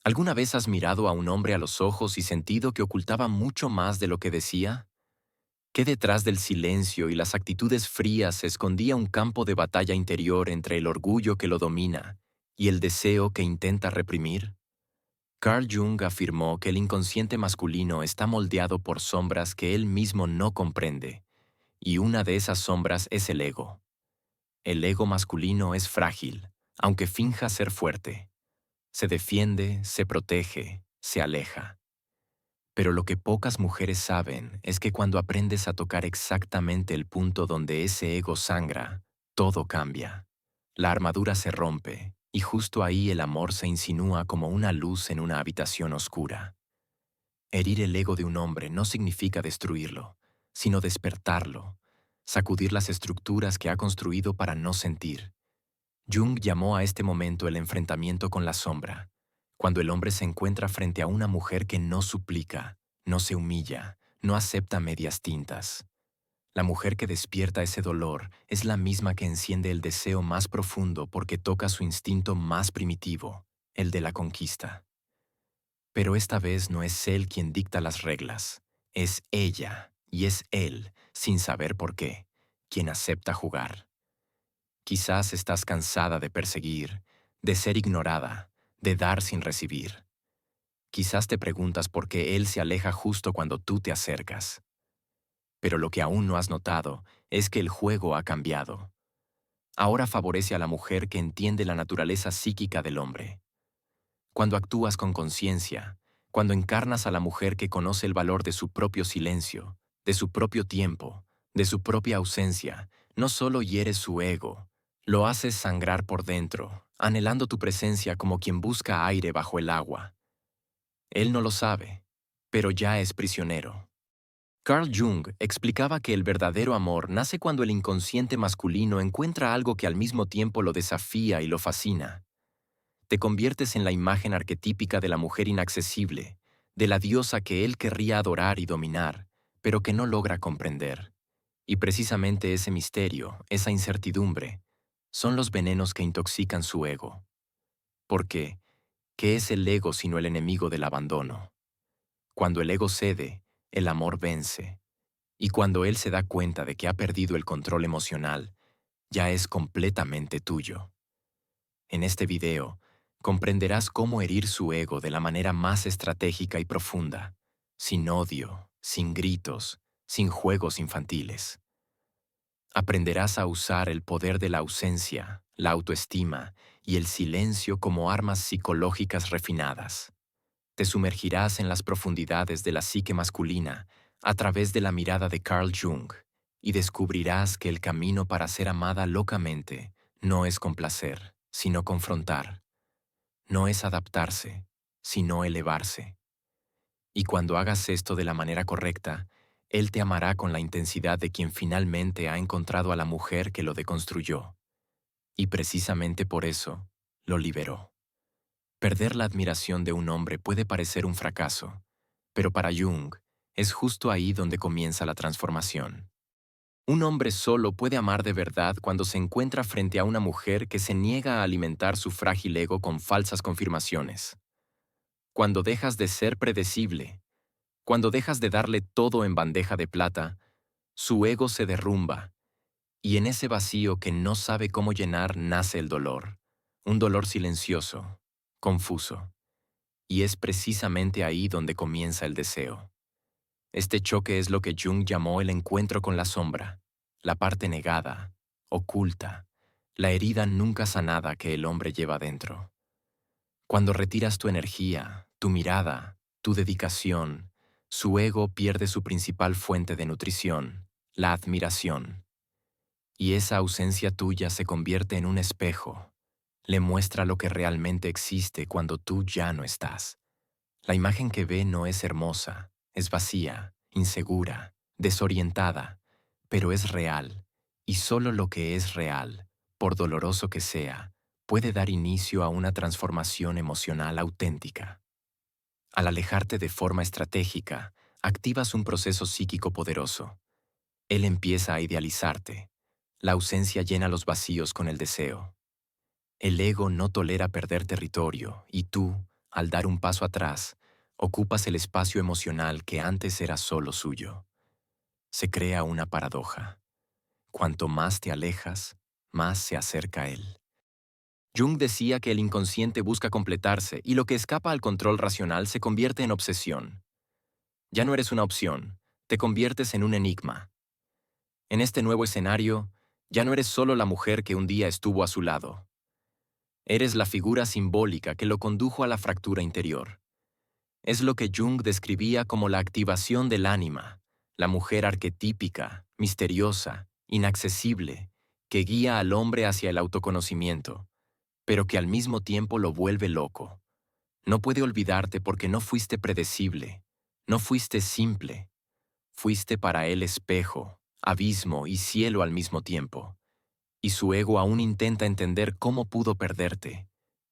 ¿Alguna vez has mirado a un hombre a los ojos y sentido que ocultaba mucho más de lo que decía? ¿Que detrás del silencio y las actitudes frías se escondía un campo de batalla interior entre el orgullo que lo domina y el deseo que intenta reprimir? Carl Jung afirmó que el inconsciente masculino está moldeado por sombras que él mismo no comprende, y una de esas sombras es el ego. El ego masculino es frágil, aunque finja ser fuerte. Se defiende, se protege, se aleja. Pero lo que pocas mujeres saben es que cuando aprendes a tocar exactamente el punto donde ese ego sangra, todo cambia. La armadura se rompe, y justo ahí el amor se insinúa como una luz en una habitación oscura. Herir el ego de un hombre no significa destruirlo, sino despertarlo, sacudir las estructuras que ha construido para no sentir. Jung llamó a este momento el enfrentamiento con la sombra, cuando el hombre se encuentra frente a una mujer que no suplica, no se humilla, no acepta medias tintas. La mujer que despierta ese dolor es la misma que enciende el deseo más profundo porque toca su instinto más primitivo, el de la conquista. Pero esta vez no es él quien dicta las reglas, es ella y es él, sin saber por qué, quien acepta jugar. Quizás estás cansada de perseguir, de ser ignorada, de dar sin recibir. Quizás te preguntas por qué él se aleja justo cuando tú te acercas. Pero lo que aún no has notado es que el juego ha cambiado. Ahora favorece a la mujer que entiende la naturaleza psíquica del hombre. Cuando actúas con conciencia, cuando encarnas a la mujer que conoce el valor de su propio silencio, de su propio tiempo, de su propia ausencia, no solo hieres su ego, lo haces sangrar por dentro, anhelando tu presencia como quien busca aire bajo el agua. Él no lo sabe, pero ya es prisionero. Carl Jung explicaba que el verdadero amor nace cuando el inconsciente masculino encuentra algo que al mismo tiempo lo desafía y lo fascina. Te conviertes en la imagen arquetípica de la mujer inaccesible, de la diosa que él querría adorar y dominar, pero que no logra comprender. Y precisamente ese misterio, esa incertidumbre, son los venenos que intoxican su ego. Porque, ¿qué es el ego sino el enemigo del abandono? Cuando el ego cede, el amor vence. Y cuando él se da cuenta de que ha perdido el control emocional, ya es completamente tuyo. En este video, comprenderás cómo herir su ego de la manera más estratégica y profunda, sin odio, sin gritos, sin juegos infantiles. Aprenderás a usar el poder de la ausencia, la autoestima y el silencio como armas psicológicas refinadas. Te sumergirás en las profundidades de la psique masculina a través de la mirada de Carl Jung y descubrirás que el camino para ser amada locamente no es complacer, sino confrontar. No es adaptarse, sino elevarse. Y cuando hagas esto de la manera correcta, Él te amará con la intensidad de quien finalmente ha encontrado a la mujer que lo deconstruyó. Y precisamente por eso, lo liberó. Perder la admiración de un hombre puede parecer un fracaso, pero para Jung, es justo ahí donde comienza la transformación. Un hombre solo puede amar de verdad cuando se encuentra frente a una mujer que se niega a alimentar su frágil ego con falsas confirmaciones. Cuando dejas de ser predecible, cuando dejas de darle todo en bandeja de plata, su ego se derrumba, y en ese vacío que no sabe cómo llenar nace el dolor, un dolor silencioso, confuso. Y es precisamente ahí donde comienza el deseo. Este choque es lo que Jung llamó el encuentro con la sombra, la parte negada, oculta, la herida nunca sanada que el hombre lleva dentro. Cuando retiras tu energía, tu mirada, tu dedicación, su ego pierde su principal fuente de nutrición, la admiración. Y esa ausencia tuya se convierte en un espejo. Le muestra lo que realmente existe cuando tú ya no estás. La imagen que ve no es hermosa, es vacía, insegura, desorientada, pero es real, y solo lo que es real, por doloroso que sea, puede dar inicio a una transformación emocional auténtica. Al alejarte de forma estratégica, activas un proceso psíquico poderoso. Él empieza a idealizarte. La ausencia llena los vacíos con el deseo. El ego no tolera perder territorio y tú, al dar un paso atrás, ocupas el espacio emocional que antes era solo suyo. Se crea una paradoja. Cuanto más te alejas, más se acerca a él. Jung decía que el inconsciente busca completarse y lo que escapa al control racional se convierte en obsesión. Ya no eres una opción, te conviertes en un enigma. En este nuevo escenario, ya no eres solo la mujer que un día estuvo a su lado. Eres la figura simbólica que lo condujo a la fractura interior. Es lo que Jung describía como la activación del ánima, la mujer arquetípica, misteriosa, inaccesible, que guía al hombre hacia el autoconocimiento, pero que al mismo tiempo lo vuelve loco. No puede olvidarte porque no fuiste predecible, no fuiste simple, fuiste para él espejo, abismo y cielo al mismo tiempo. Y su ego aún intenta entender cómo pudo perderte.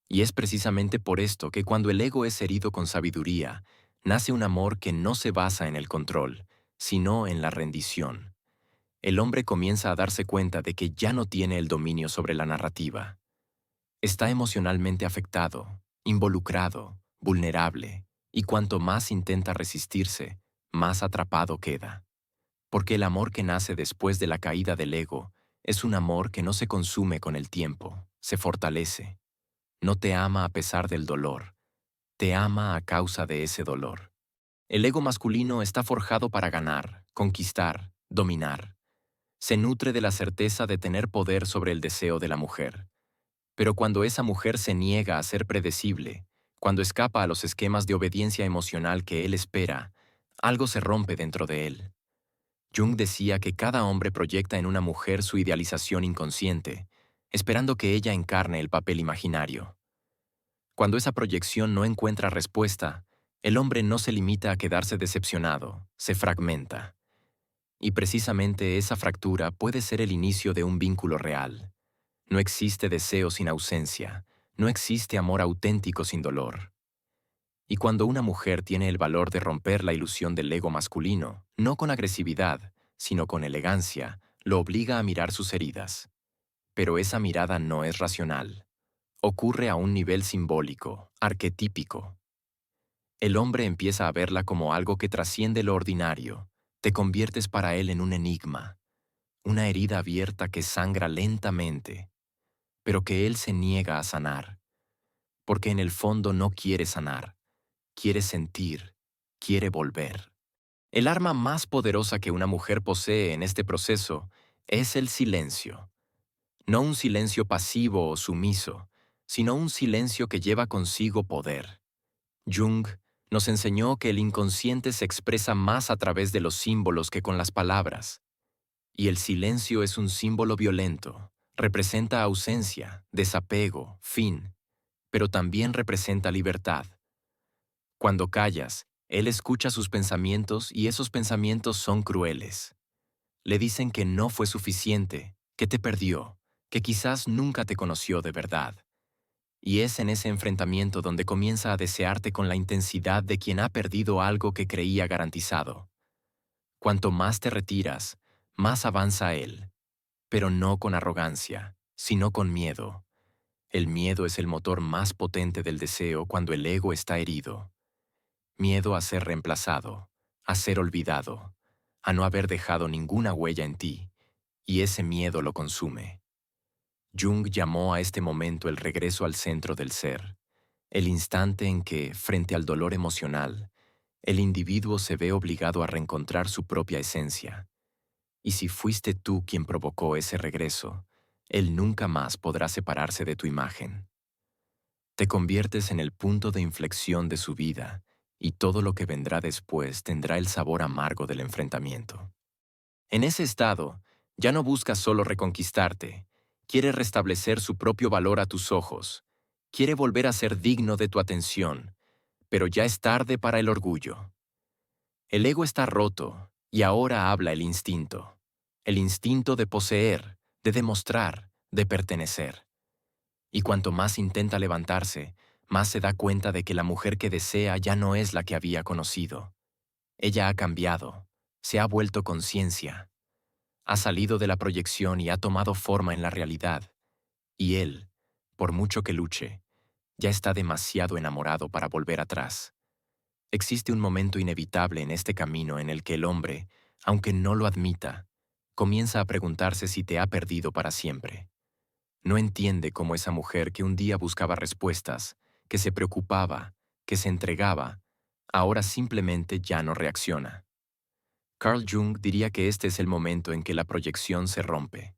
Y es precisamente por esto que cuando el ego es herido con sabiduría, nace un amor que no se basa en el control, sino en la rendición. El hombre comienza a darse cuenta de que ya no tiene el dominio sobre la narrativa. Está emocionalmente afectado, involucrado, vulnerable, y cuanto más intenta resistirse, más atrapado queda. Porque el amor que nace después de la caída del ego es un amor que no se consume con el tiempo, se fortalece. No te ama a pesar del dolor, te ama a causa de ese dolor. El ego masculino está forjado para ganar, conquistar, dominar. Se nutre de la certeza de tener poder sobre el deseo de la mujer. Pero cuando esa mujer se niega a ser predecible, cuando escapa a los esquemas de obediencia emocional que él espera, algo se rompe dentro de él. Jung decía que cada hombre proyecta en una mujer su idealización inconsciente, esperando que ella encarne el papel imaginario. Cuando esa proyección no encuentra respuesta, el hombre no se limita a quedarse decepcionado, se fragmenta. Y precisamente esa fractura puede ser el inicio de un vínculo real. No existe deseo sin ausencia, no existe amor auténtico sin dolor. Y cuando una mujer tiene el valor de romper la ilusión del ego masculino, no con agresividad, sino con elegancia, lo obliga a mirar sus heridas. Pero esa mirada no es racional. Ocurre a un nivel simbólico, arquetípico. El hombre empieza a verla como algo que trasciende lo ordinario. Te conviertes para él en un enigma, una herida abierta que sangra lentamente, pero que él se niega a sanar, porque en el fondo no quiere sanar, quiere sentir, quiere volver. El arma más poderosa que una mujer posee en este proceso es el silencio. No un silencio pasivo o sumiso, sino un silencio que lleva consigo poder. Jung nos enseñó que el inconsciente se expresa más a través de los símbolos que con las palabras. Y el silencio es un símbolo violento, representa ausencia, desapego, fin, pero también representa libertad. Cuando callas, él escucha sus pensamientos y esos pensamientos son crueles. Le dicen que no fue suficiente, que te perdió, que quizás nunca te conoció de verdad. Y es en ese enfrentamiento donde comienza a desearte con la intensidad de quien ha perdido algo que creía garantizado. Cuanto más te retiras, más avanza él, pero no con arrogancia, sino con miedo. El miedo es el motor más potente del deseo cuando el ego está herido. Miedo a ser reemplazado, a ser olvidado, a no haber dejado ninguna huella en ti, y ese miedo lo consume. Jung llamó a este momento el regreso al centro del ser, el instante en que, frente al dolor emocional, el individuo se ve obligado a reencontrar su propia esencia. Y si fuiste tú quien provocó ese regreso, él nunca más podrá separarse de tu imagen. Te conviertes en el punto de inflexión de su vida, y todo lo que vendrá después tendrá el sabor amargo del enfrentamiento. En ese estado, ya no busca solo reconquistarte, quiere restablecer su propio valor a tus ojos, quiere volver a ser digno de tu atención, pero ya es tarde para el orgullo. El ego está roto, y ahora habla el instinto de poseer, de demostrar, de pertenecer. Y cuanto más intenta levantarse, más se da cuenta de que la mujer que desea ya no es la que había conocido. Ella ha cambiado, se ha vuelto conciencia, ha salido de la proyección y ha tomado forma en la realidad. Y él, por mucho que luche, Ya está demasiado enamorado para volver atrás. Existe un momento inevitable en este camino en el que el hombre, aunque no lo admita, comienza a preguntarse si te ha perdido para siempre. No entiende cómo esa mujer que un día buscaba respuestas, que se preocupaba, que se entregaba, ahora simplemente ya no reacciona. Carl Jung diría que este es el momento en que la proyección se rompe.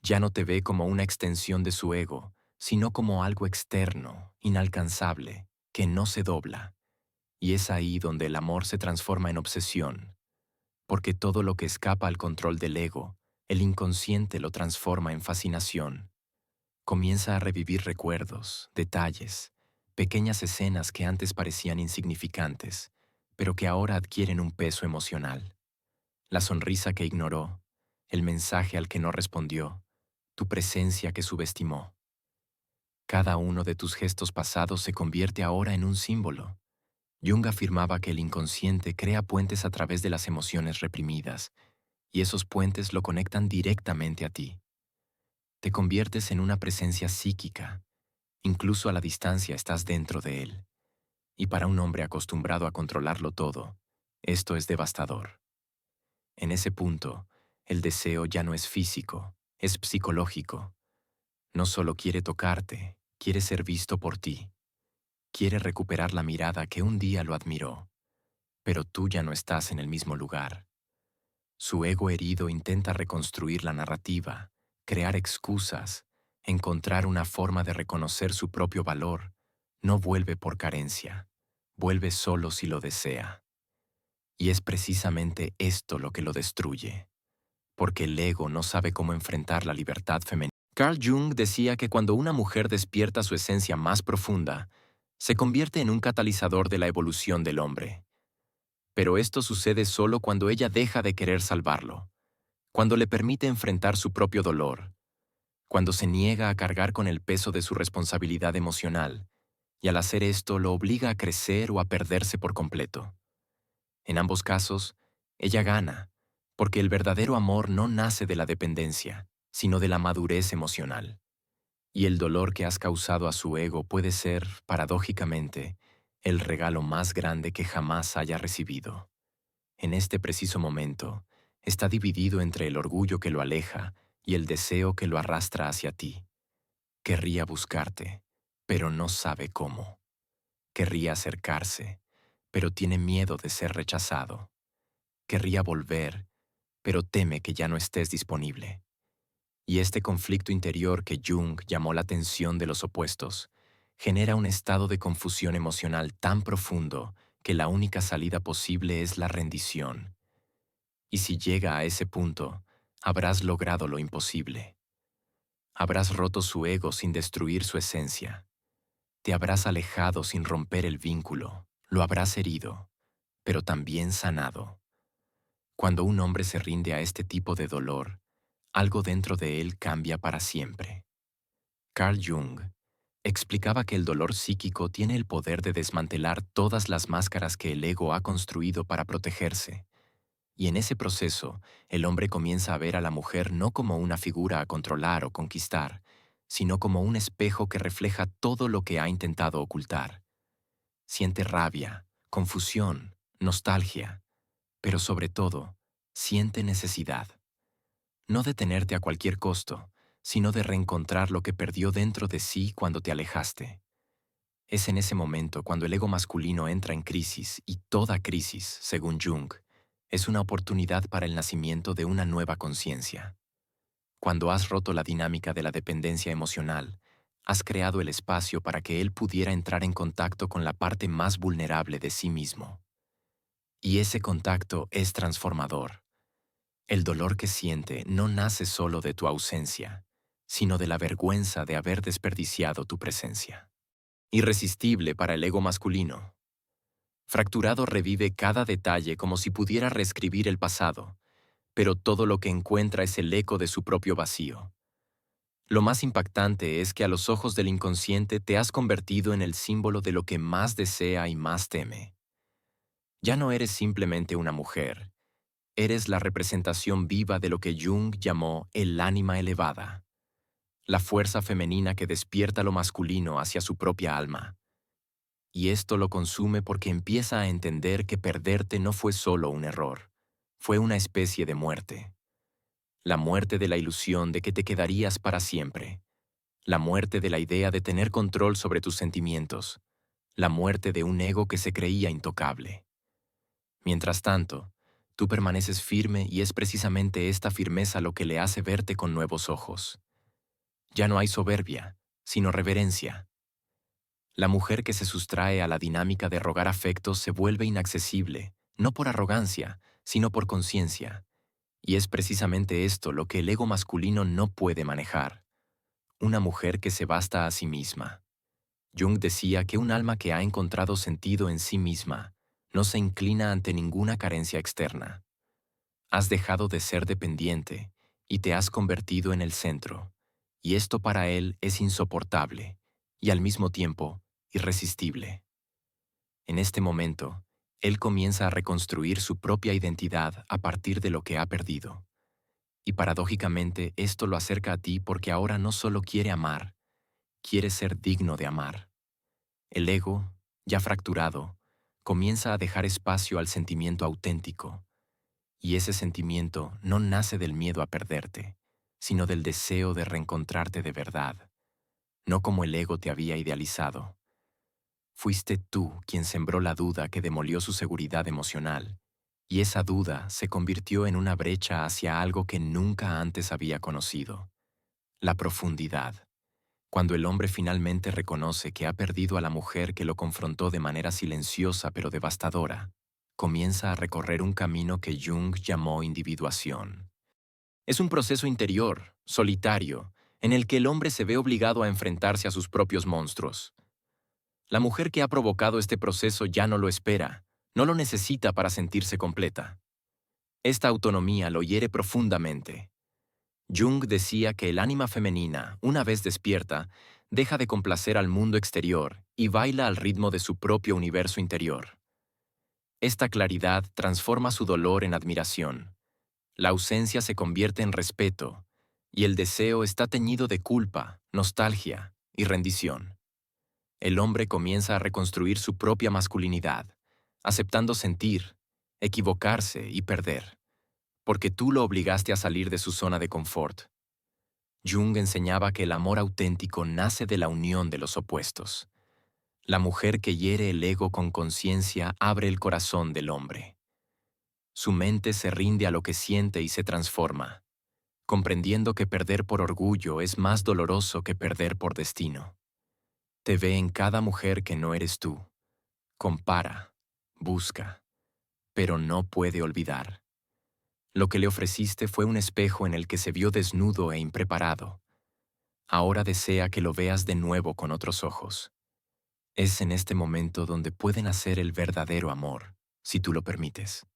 Ya no te ve como una extensión de su ego, sino como algo externo, inalcanzable, que no se dobla. Y es ahí donde el amor se transforma en obsesión, porque todo lo que escapa al control del ego, el inconsciente lo transforma en fascinación. Comienza a revivir recuerdos, detalles, pequeñas escenas que antes parecían insignificantes, pero que ahora adquieren un peso emocional. La sonrisa que ignoró, el mensaje al que no respondió, tu presencia que subestimó. Cada uno de tus gestos pasados se convierte ahora en un símbolo. Jung afirmaba que el inconsciente crea puentes a través de las emociones reprimidas, y esos puentes lo conectan directamente a ti. Te conviertes en una presencia psíquica, incluso a la distancia estás dentro de él. Y para un hombre acostumbrado a controlarlo todo, esto es devastador. En ese punto, el deseo ya no es físico, es psicológico. No solo quiere tocarte, quiere ser visto por ti. Quiere recuperar la mirada que un día lo admiró, pero tú ya no estás en el mismo lugar. Su ego herido intenta reconstruir la narrativa, crear excusas, encontrar una forma de reconocer su propio valor. No vuelve por carencia, vuelve solo si lo desea. Y es precisamente esto lo que lo destruye, porque el ego no sabe cómo enfrentar la libertad femenina. Carl Jung decía que cuando una mujer despierta su esencia más profunda, se convierte en un catalizador de la evolución del hombre. Pero esto sucede solo cuando ella deja de querer salvarlo, cuando le permite enfrentar su propio dolor, cuando se niega a cargar con el peso de su responsabilidad emocional, y al hacer esto lo obliga a crecer o a perderse por completo. En ambos casos, ella gana, porque el verdadero amor no nace de la dependencia, sino de la madurez emocional. Y el dolor que has causado a su ego puede ser, paradójicamente, el regalo más grande que jamás haya recibido. En este preciso momento, está dividido entre el orgullo que lo aleja y el deseo que lo arrastra hacia ti. Querría buscarte, pero no sabe cómo. Querría acercarse, pero tiene miedo de ser rechazado. Querría volver, pero teme que ya no estés disponible. Y este conflicto interior que Jung llamó la tensión de los opuestos, genera un estado de confusión emocional tan profundo que la única salida posible es la rendición. Y si llega a ese punto, habrás logrado lo imposible. Habrás roto su ego sin destruir su esencia. Te habrás alejado sin romper el vínculo. Lo habrás herido, pero también sanado. Cuando un hombre se rinde a este tipo de dolor, algo dentro de él cambia para siempre. Carl Jung explicaba que el dolor psíquico tiene el poder de desmantelar todas las máscaras que el ego ha construido para protegerse. Y en ese proceso, el hombre comienza a ver a la mujer no como una figura a controlar o conquistar, sino como un espejo que refleja todo lo que ha intentado ocultar. Siente rabia, confusión, nostalgia, pero sobre todo, siente necesidad. No de tenerte a cualquier costo, sino de reencontrar lo que perdió dentro de sí cuando te alejaste. Es en ese momento cuando el ego masculino entra en crisis y toda crisis, según Jung, es una oportunidad para el nacimiento de una nueva conciencia. Cuando has roto la dinámica de la dependencia emocional, has creado el espacio para que él pudiera entrar en contacto con la parte más vulnerable de sí mismo. Y ese contacto es transformador. El dolor que siente no nace solo de tu ausencia, sino de la vergüenza de haber desperdiciado tu presencia. Irresistible para el ego masculino. Fracturado revive cada detalle como si pudiera reescribir el pasado, pero todo lo que encuentra es el eco de su propio vacío. Lo más impactante es que a los ojos del inconsciente te has convertido en el símbolo de lo que más desea y más teme. Ya no eres simplemente una mujer, eres la representación viva de lo que Jung llamó el ánima elevada. la fuerza femenina que despierta lo masculino hacia su propia alma. Y esto lo consume porque empieza a entender que perderte no fue solo un error, fue una especie de muerte. La muerte de la ilusión de que te quedarías para siempre. La muerte de la idea de tener control sobre tus sentimientos. La muerte de un ego que se creía intocable. Mientras tanto, tú permaneces firme y es precisamente esta firmeza lo que le hace verte con nuevos ojos. Ya no hay soberbia, sino reverencia. La mujer que se sustrae a la dinámica de rogar afectos se vuelve inaccesible, no por arrogancia, sino por conciencia. Y es precisamente esto lo que el ego masculino no puede manejar. Una mujer que se basta a sí misma. Jung decía que un alma que ha encontrado sentido en sí misma no se inclina ante ninguna carencia externa. Has dejado de ser dependiente y te has convertido en el centro, y esto para él es insoportable y al mismo tiempo irresistible. En este momento, él comienza a reconstruir su propia identidad a partir de lo que ha perdido. Y paradójicamente esto lo acerca a ti porque ahora no solo quiere amar, quiere ser digno de amar. El ego, ya fracturado, comienza a dejar espacio al sentimiento auténtico, y ese sentimiento no nace del miedo a perderte, sino del deseo de reencontrarte de verdad, no como el ego te había idealizado. Fuiste tú quien sembró la duda que demolió su seguridad emocional, y esa duda se convirtió en una brecha hacia algo que nunca antes había conocido, la profundidad. Cuando el hombre finalmente reconoce que ha perdido a la mujer que lo confrontó de manera silenciosa pero devastadora, comienza a recorrer un camino que Jung llamó individuación. Es un proceso interior, solitario, en el que el hombre se ve obligado a enfrentarse a sus propios monstruos. La mujer que ha provocado este proceso ya no lo espera, no lo necesita para sentirse completa. Esta autonomía lo hiere profundamente. Jung decía que el ánima femenina, una vez despierta, deja de complacer al mundo exterior y baila al ritmo de su propio universo interior. Esta claridad transforma su dolor en admiración. La ausencia se convierte en respeto, y el deseo está teñido de culpa, nostalgia y rendición. El hombre comienza a reconstruir su propia masculinidad, aceptando sentir, equivocarse y perder, porque tú lo obligaste a salir de su zona de confort. Jung enseñaba que el amor auténtico nace de la unión de los opuestos. La mujer que hiere el ego con conciencia abre el corazón del hombre. Su mente se rinde a lo que siente y se transforma, comprendiendo que perder por orgullo es más doloroso que perder por destino. Te ve en cada mujer que no eres tú. Compara, busca, pero no puede olvidar. Lo que le ofreciste fue un espejo en el que se vio desnudo e impreparado. Ahora desea que lo veas de nuevo con otros ojos. Es en este momento donde puede nacer el verdadero amor, si tú lo permites.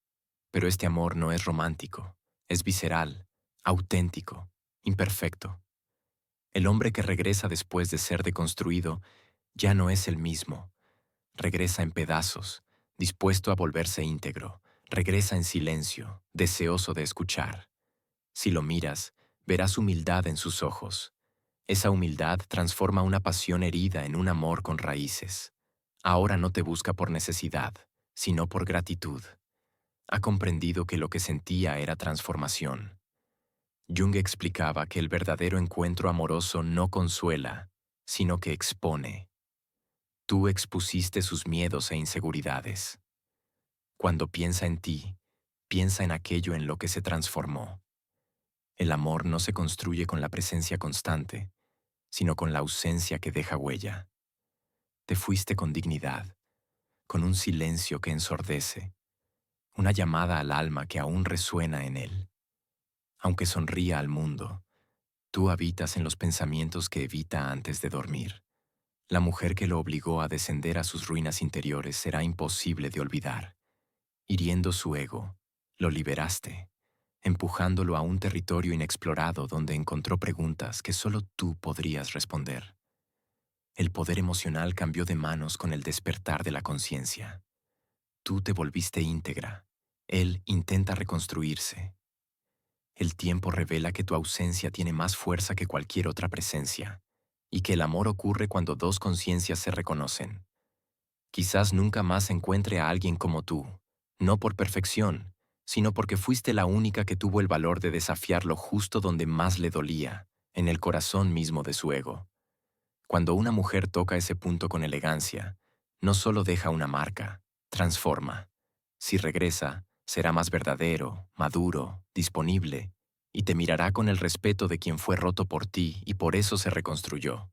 Pero este amor no es romántico, es visceral, auténtico, imperfecto. El hombre que regresa después de ser deconstruido ya no es el mismo. Regresa en pedazos, dispuesto a volverse íntegro. Regresa en silencio, deseoso de escuchar. Si lo miras, verás humildad en sus ojos. Esa humildad transforma una pasión herida en un amor con raíces. Ahora no te busca por necesidad, sino por gratitud. Ha comprendido que lo que sentía era transformación. Jung explicaba que el verdadero encuentro amoroso no consuela, sino que expone. Tú expusiste sus miedos e inseguridades. Cuando piensa en ti, piensa en aquello en lo que se transformó. El amor no se construye con la presencia constante, sino con la ausencia que deja huella. Te fuiste con dignidad, con un silencio que ensordece, una llamada al alma que aún resuena en él. Aunque sonría al mundo, tú habitas en los pensamientos que evita antes de dormir. La mujer que lo obligó a descender a sus ruinas interiores será imposible de olvidar. Hiriendo su ego, lo liberaste, empujándolo a un territorio inexplorado donde encontró preguntas que solo tú podrías responder. El poder emocional cambió de manos con el despertar de la conciencia. Tú te volviste íntegra. Él intenta reconstruirse. El tiempo revela que tu ausencia tiene más fuerza que cualquier otra presencia, y que el amor ocurre cuando dos conciencias se reconocen. Quizás nunca más encuentre a alguien como tú, no por perfección, sino porque fuiste la única que tuvo el valor de desafiarlo justo donde más le dolía, en el corazón mismo de su ego. Cuando una mujer toca ese punto con elegancia, no solo deja una marca, transforma. Si regresa, será más verdadero, maduro, disponible, y te mirará con el respeto de quien fue roto por ti y por eso se reconstruyó.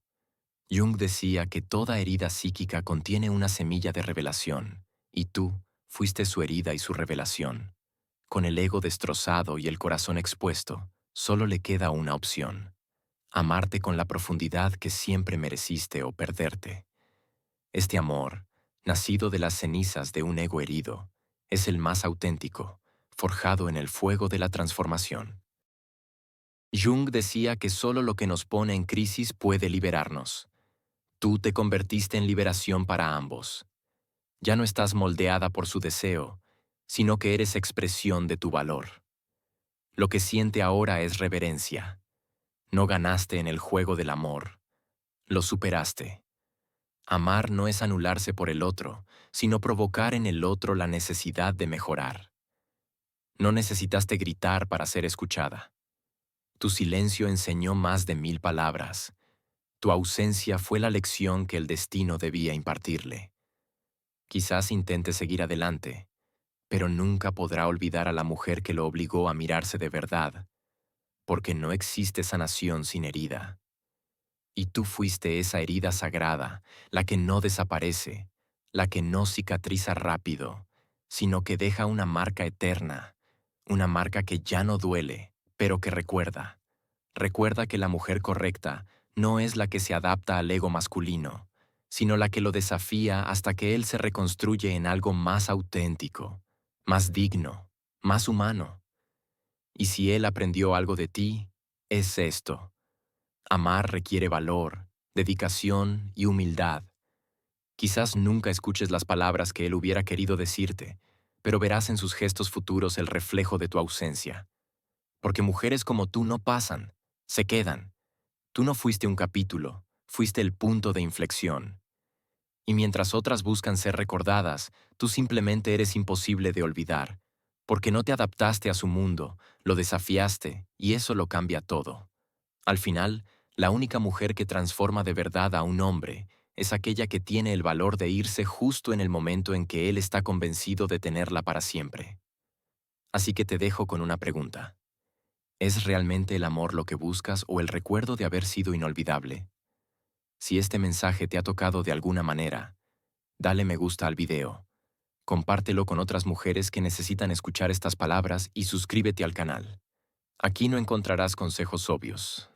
Jung decía que toda herida psíquica contiene una semilla de revelación, y tú fuiste su herida y su revelación. Con el ego destrozado y el corazón expuesto, solo le queda una opción: amarte con la profundidad que siempre mereciste o perderte. Este amor, nacido de las cenizas de un ego herido, es el más auténtico, forjado en el fuego de la transformación. Jung decía que solo lo que nos pone en crisis puede liberarnos. Tú te convertiste en liberación para ambos. Ya no estás moldeada por su deseo, sino que eres expresión de tu valor. Lo que siente ahora es reverencia. No ganaste en el juego del amor, lo superaste. Amar no es anularse por el otro, sino provocar en el otro la necesidad de mejorar. No necesitaste gritar para ser escuchada. Tu silencio enseñó más de 1000 palabras. Tu ausencia fue la lección que el destino debía impartirle. Quizás intente seguir adelante, pero nunca podrá olvidar a la mujer que lo obligó a mirarse de verdad, porque no existe sanación sin herida. Y tú fuiste esa herida sagrada, la que no desaparece, la que no cicatriza rápido, sino que deja una marca eterna, una marca que ya no duele, pero que recuerda. Recuerda que la mujer correcta no es la que se adapta al ego masculino, sino la que lo desafía hasta que él se reconstruye en algo más auténtico, más digno, más humano. Y si él aprendió algo de ti, es esto: amar requiere valor, dedicación y humildad. Quizás nunca escuches las palabras que él hubiera querido decirte, pero verás en sus gestos futuros el reflejo de tu ausencia. Porque mujeres como tú no pasan, se quedan. Tú no fuiste un capítulo, fuiste el punto de inflexión. Y mientras otras buscan ser recordadas, tú simplemente eres imposible de olvidar, porque no te adaptaste a su mundo, lo desafiaste, y eso lo cambia todo. Al final, la única mujer que transforma de verdad a un hombre es aquella que tiene el valor de irse justo en el momento en que él está convencido de tenerla para siempre. Así que te dejo con una pregunta. ¿Es realmente el amor lo que buscas o el recuerdo de haber sido inolvidable? Si este mensaje te ha tocado de alguna manera, dale me gusta al video, compártelo con otras mujeres que necesitan escuchar estas palabras y suscríbete al canal. Aquí no encontrarás consejos obvios,